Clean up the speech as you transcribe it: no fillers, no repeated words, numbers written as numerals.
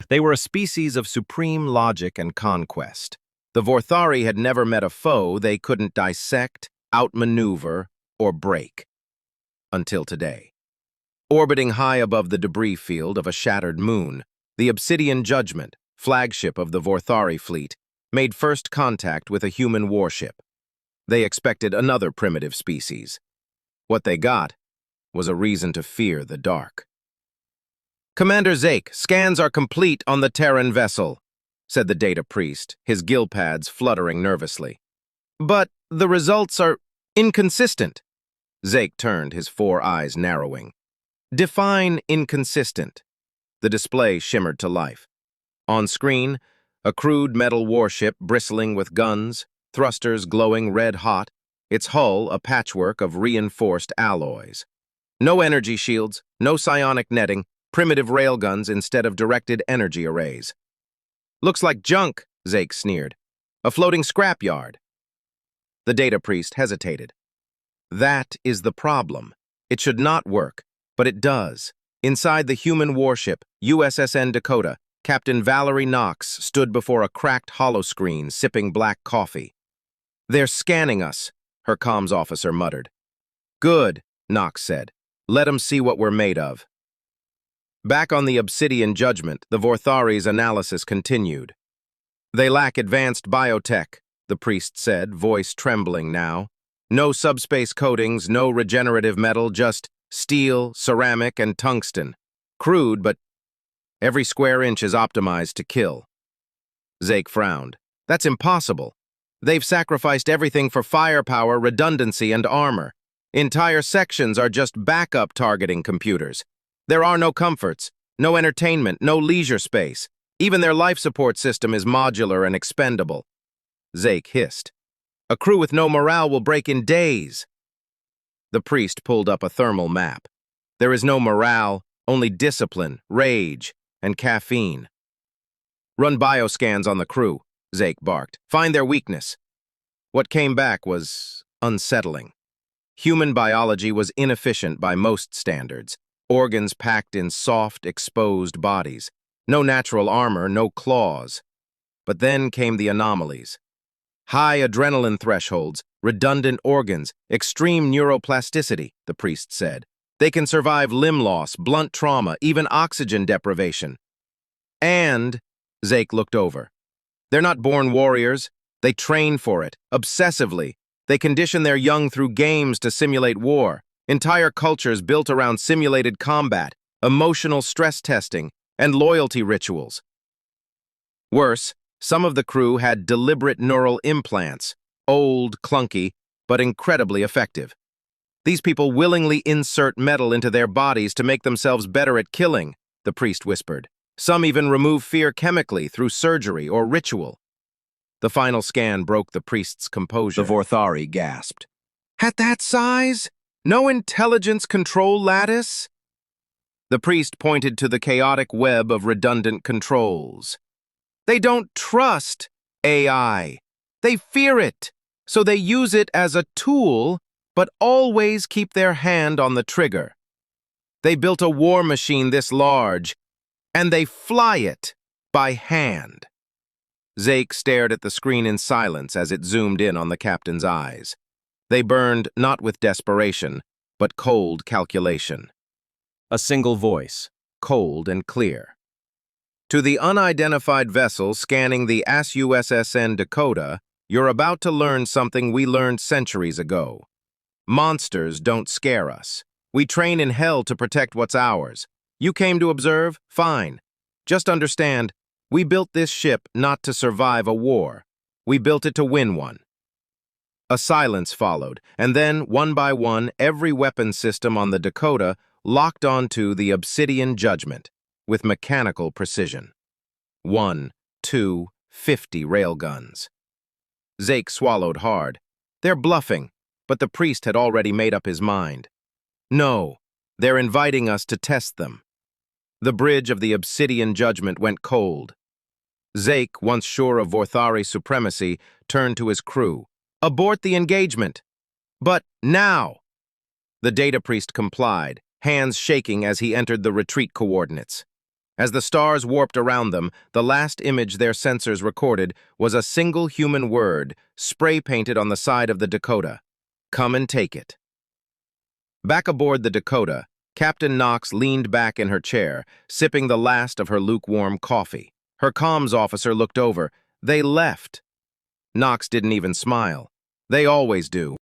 They were a species of supreme logic and conquest. The Vorthari had never met a foe they couldn't dissect, outmaneuver, or break. Until today. Orbiting high above the debris field of a shattered moon, the Obsidian Judgment, flagship of the Vorthari fleet, made first contact with a human warship. They expected another primitive species. What they got was a reason to fear the dark. "Commander Zake, scans are complete on the Terran vessel," said the data priest, his gill pads fluttering nervously. "But the results are inconsistent." Zake turned, his four eyes narrowing. "Define inconsistent." The display shimmered to life. On screen, a crude metal warship bristling with guns, thrusters glowing red-hot, its hull a patchwork of reinforced alloys. No energy shields, no psionic netting, primitive railguns instead of directed energy arrays. "Looks like junk," Zake sneered. "A floating scrapyard." The data priest hesitated. That is the problem. It should not work, but it does. Inside the human warship, USSN Dakota, Captain Valerie Knox stood before a cracked holoscreen sipping black coffee. "They're scanning us," her comms officer muttered. "Good," Knox said. "Let 'em see what we're made of." Back on the Obsidian Judgment, the Vorthari's analysis continued. "They lack advanced biotech," the priest said, voice trembling now. "No subspace coatings, no regenerative metal, just steel, ceramic, and tungsten. Crude, but every square inch is optimized to kill." Zake frowned. "That's impossible. They've sacrificed everything for firepower, redundancy, and armor. Entire sections are just backup targeting computers. There are no comforts, no entertainment, no leisure space. Even their life support system is modular and expendable." Zake hissed. "A crew with no morale will break in days." The priest pulled up a thermal map. "There is no morale, only discipline, rage, and caffeine." "Run bioscans on the crew," Zake barked. "Find their weakness." What came back was unsettling. Human biology was inefficient by most standards. Organs packed in soft, exposed bodies. No natural armor, no claws. But then came the anomalies. High adrenaline thresholds, redundant organs, extreme neuroplasticity, the priest said. They can survive limb loss, blunt trauma, even oxygen deprivation. And, Zake looked over. They're not born warriors. They train for it, obsessively. They condition their young through games to simulate war. Entire cultures built around simulated combat, emotional stress testing, and loyalty rituals. Worse, some of the crew had deliberate neural implants, old, clunky, but incredibly effective. These people willingly insert metal into their bodies to make themselves better at killing, the priest whispered. Some even remove fear chemically through surgery or ritual. The final scan broke the priest's composure. The Vorthari gasped. "At that size? No intelligence control lattice?" The priest pointed to the chaotic web of redundant controls. "They don't trust AI. They fear it, so they use it as a tool, but always keep their hand on the trigger. They built a war machine this large, and they fly it by hand." Zake stared at the screen in silence as it zoomed in on the captain's eyes. They burned not with desperation, but cold calculation. A single voice, cold and clear. "To the unidentified vessel scanning the USSN Dakota, you're about to learn something we learned centuries ago. Monsters don't scare us. We train in hell to protect what's ours. You came to observe? Fine. Just understand, we built this ship not to survive a war. We built it to win one." A silence followed, and then, one by one, every weapon system on the Dakota locked onto the Obsidian Judgment with mechanical precision. 1, 2, 50 railguns. Zake swallowed hard. They're bluffing, but the priest had already made up his mind. No, they're inviting us to test them. The bridge of the Obsidian Judgment went cold. Zake, once sure of Vorthari supremacy, turned to his crew. "Abort the engagement." "But now!" The data priest complied, hands shaking as he entered the retreat coordinates. As the stars warped around them, the last image their sensors recorded was a single human word, spray-painted on the side of the Dakota. Come and take it. Back aboard the Dakota, Captain Knox leaned back in her chair, sipping the last of her lukewarm coffee. Her comms officer looked over. They left. Knox didn't even smile. They always do.